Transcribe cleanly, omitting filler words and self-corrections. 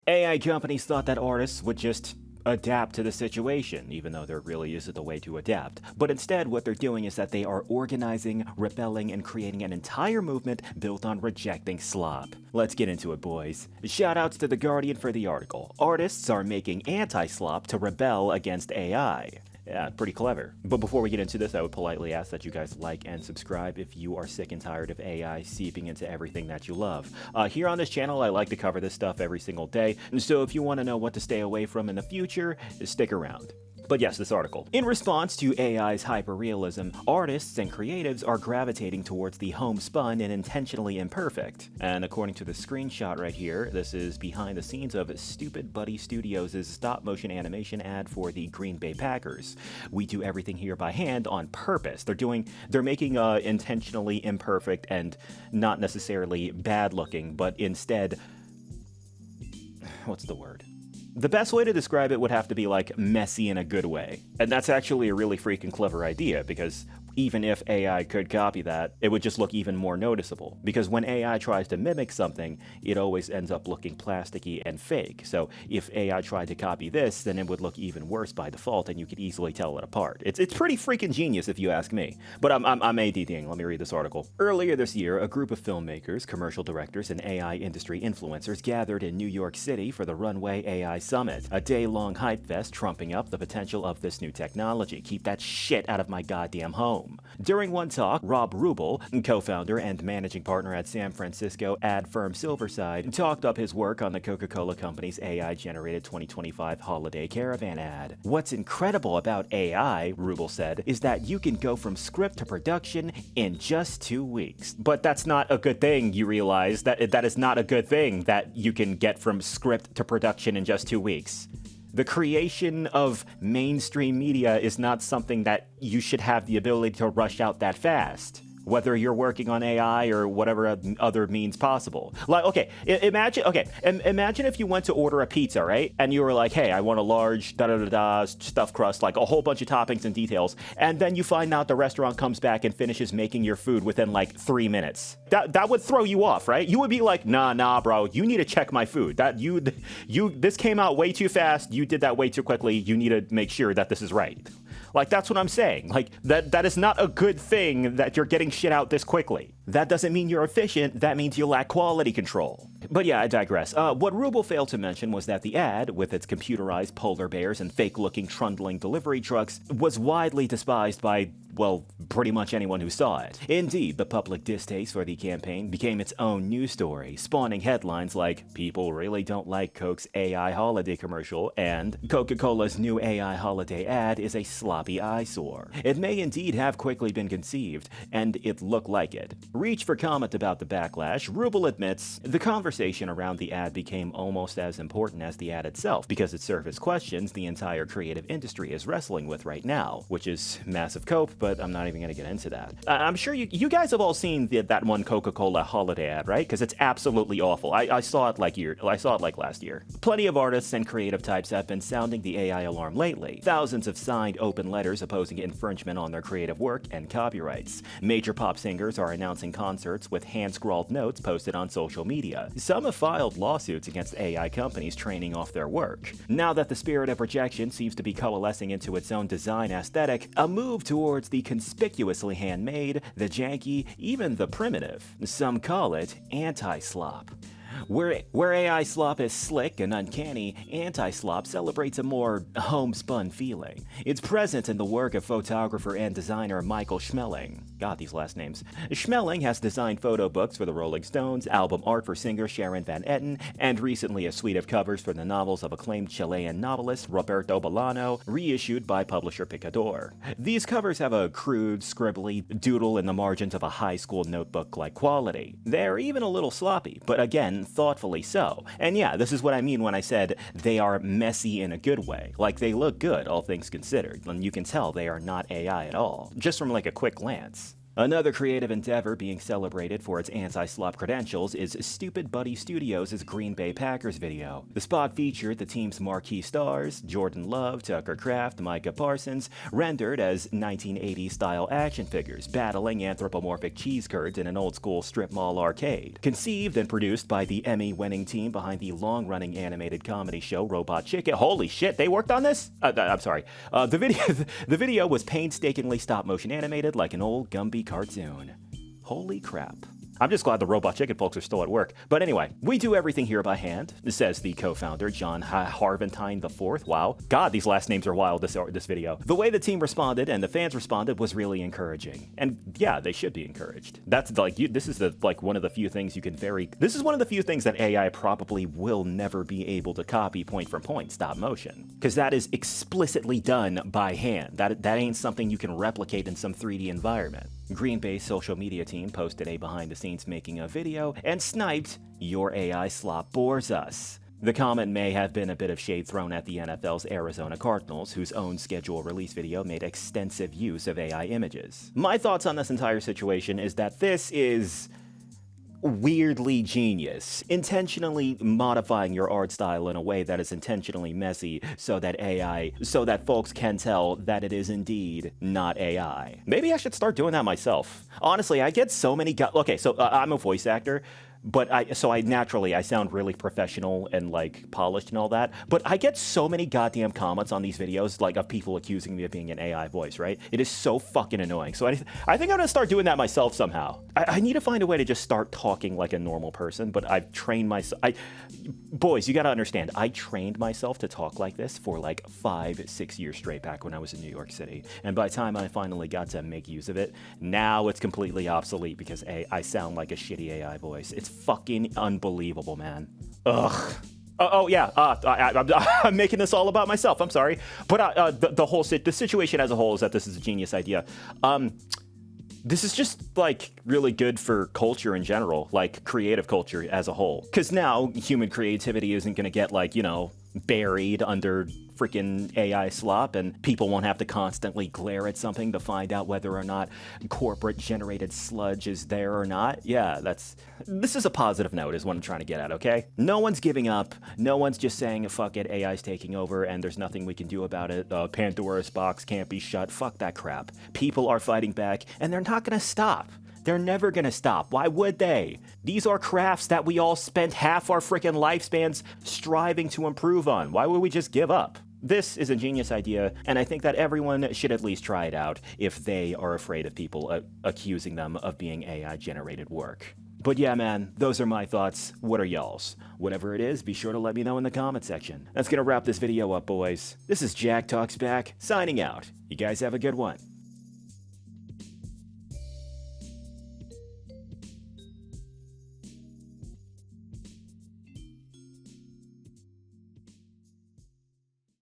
AI companies thought that artists would just adapt to the situation, even though there really isn't a way to adapt. But instead, what they're doing is that they are organizing, rebelling, and creating an entire movement built on rejecting slop. Let's get into it, boys. Shoutouts to The Guardian for the article. Artists are making anti-slop to rebel against AI. Yeah, pretty clever. But before we get into this, I would politely ask that you guys like and subscribe if you are sick and tired of AI seeping into everything that you love. Here on this channel, I like to cover this stuff every single day, and so if you want to know what to stay away from in the future, stick around. But yes, this article. In response to AI's hyperrealism, artists and creatives are gravitating towards the homespun and intentionally imperfect. And according to the screenshot right here, this is behind the scenes of Stupid Buddy Studios' stop-motion animation ad for the Green Bay Packers. We do everything here by hand on purpose. They're making intentionally imperfect and not necessarily bad-looking, but instead, what's the word? The best way to describe it would have to be like messy in a good way. And that's actually a really freaking clever idea, because even if AI could copy that, it would just look even more noticeable. Because when AI tries to mimic something, it always ends up looking plasticky and fake. So if AI tried to copy this, then it would look even worse by default, and you could easily tell it apart. It's pretty freaking genius if you ask me. But I'm ADDing. Let me read this article. Earlier this year, a group of filmmakers, commercial directors, and AI industry influencers gathered in New York City for the Runway AI Summit, a day-long hype fest trumping up the potential of this new technology. Keep that shit out of my goddamn home. During one talk, Rob Rubel, co-founder and managing partner at San Francisco ad firm Silverside, talked up his work on the Coca-Cola company's AI-generated 2025 holiday caravan ad. What's incredible about AI, Rubel said, is that you can go from script to production in just 2 weeks. But that's not a good thing, you realize. That is not a good thing that you can get from script to production in just 2 weeks. The creation of mainstream media is not something that you should have the ability to rush out that fast, whether you're working on AI or whatever other means possible. Like, imagine if you went to order a pizza, right? And you were like, hey, I want a large stuffed crust, like a whole bunch of toppings and details. And then you find out the restaurant comes back and finishes making your food within like 3 minutes. That would throw you off, right? You would be like, nah, bro, you need to check my food. This came out way too fast. You did that way too quickly. You need to make sure that this is right. Like, that's what I'm saying. Like, that is not a good thing that you're getting shit out this quickly. That doesn't mean you're efficient, that means you lack quality control. But yeah, I digress. What Rubel failed to mention was that the ad, with its computerized polar bears and fake-looking trundling delivery trucks, was widely despised by, well, pretty much anyone who saw it. Indeed, the public distaste for the campaign became its own news story, spawning headlines like, "People really don't like Coke's AI holiday commercial," and "Coca-Cola's new AI holiday ad is a sloppy eyesore." It may indeed have quickly been conceived, and it looked like it. Reach for comment about the backlash, Rubel admits, the conversation around the ad became almost as important as the ad itself, because it surfaced questions the entire creative industry is wrestling with right now, which is massive cope, but I'm not even going to get into that. I'm sure you guys have all seen that one Coca-Cola holiday ad, right? Because it's absolutely awful. I saw it like last year. Plenty of artists and creative types have been sounding the AI alarm lately. Thousands have signed open letters opposing infringement on their creative work and copyrights. Major pop singers are announcing concerts with hand-scrawled notes posted on social media. Some have filed lawsuits against AI companies training off their work. Now that the spirit of rejection seems to be coalescing into its own design aesthetic, a move towards the conspicuously handmade, the janky, even the primitive. Some call it anti-slop. Where AI slop is slick and uncanny, anti-slop celebrates a more homespun feeling. It's present in the work of photographer and designer Michael Schmeling. God, these last names. Schmeling has designed photo books for the Rolling Stones, album art for singer Sharon Van Etten, and recently a suite of covers for the novels of acclaimed Chilean novelist Roberto Bolaño, reissued by publisher Picador. These covers have a crude, scribbly doodle in the margins of a high school notebook-like quality. They're even a little sloppy, but again, thoughtfully so. And yeah, this is what I mean when I said they are messy in a good way. Like, they look good, all things considered, and you can tell they are not AI at all, just from like a quick glance. Another creative endeavor being celebrated for its anti-slop credentials is Stupid Buddy Studios' Green Bay Packers video. The spot featured the team's marquee stars, Jordan Love, Tucker Kraft, Micah Parsons, rendered as 1980s-style action figures battling anthropomorphic cheese curds in an old-school strip mall arcade. Conceived and produced by the Emmy-winning team behind the long-running animated comedy show Robot Chicken. Holy shit, they worked on this? I'm sorry. The video was painstakingly stop-motion animated like an old Gumby cartoon. Holy crap. I'm just glad the Robot Chicken folks are still at work. But anyway, we do everything here by hand, says the co-founder, John Harventine IV. Wow. God, these last names are wild, this video. The way the team responded and the fans responded was really encouraging. And yeah, they should be encouraged. That's like, this is one of the few things you can this is one of the few things that AI probably will never be able to copy point for point stop motion. Because that is explicitly done by hand. That ain't something you can replicate in some 3D environment. Green Bay's social media team posted a behind-the-scenes making of video and sniped, "Your AI slop bores us." The comment may have been a bit of shade thrown at the NFL's Arizona Cardinals, whose own schedule release video made extensive use of AI images. My thoughts on this entire situation is that this is weirdly genius, intentionally modifying your art style in a way that is intentionally messy so that folks can tell that it is indeed not AI. Maybe I should start doing that myself. Honestly, I get so many okay, so I'm a voice actor, but I sound really professional and like polished and all that, but I get so many goddamn comments on these videos like of people accusing me of being an AI voice, right? It is so fucking annoying. So I think I'm gonna start doing that myself somehow. I need to find a way to just start talking like a normal person, but I've trained myself. Boys, you gotta understand, I trained myself to talk like this for like 5-6 years straight back when I was in New York City. And by the time I finally got to make use of it, now it's completely obsolete because I sound like a shitty AI voice. It's fucking unbelievable, man. Ugh. I'm making this all about myself. I'm sorry, but the situation as a whole is that this is a genius idea. This is just like really good for culture in general, like creative culture as a whole. Because now human creativity isn't going to get like, buried under freaking AI slop, and people won't have to constantly glare at something to find out whether or not corporate generated sludge is there or not. Yeah, this is a positive note is what I'm trying to get at, okay? No one's giving up. No one's just saying, fuck it, AI's taking over and there's nothing we can do about it. Pandora's box can't be shut. Fuck that crap. People are fighting back and they're not gonna stop. They're never gonna stop. Why would they? These are crafts that we all spent half our freaking lifespans striving to improve on. Why would we just give up? This is a genius idea, and I think that everyone should at least try it out if they are afraid of people accusing them of being AI-generated work. But yeah, man, those are my thoughts. What are y'all's? Whatever it is, be sure to let me know in the comment section. That's gonna wrap this video up, boys. This is Jack Talks Back, signing out. You guys have a good one.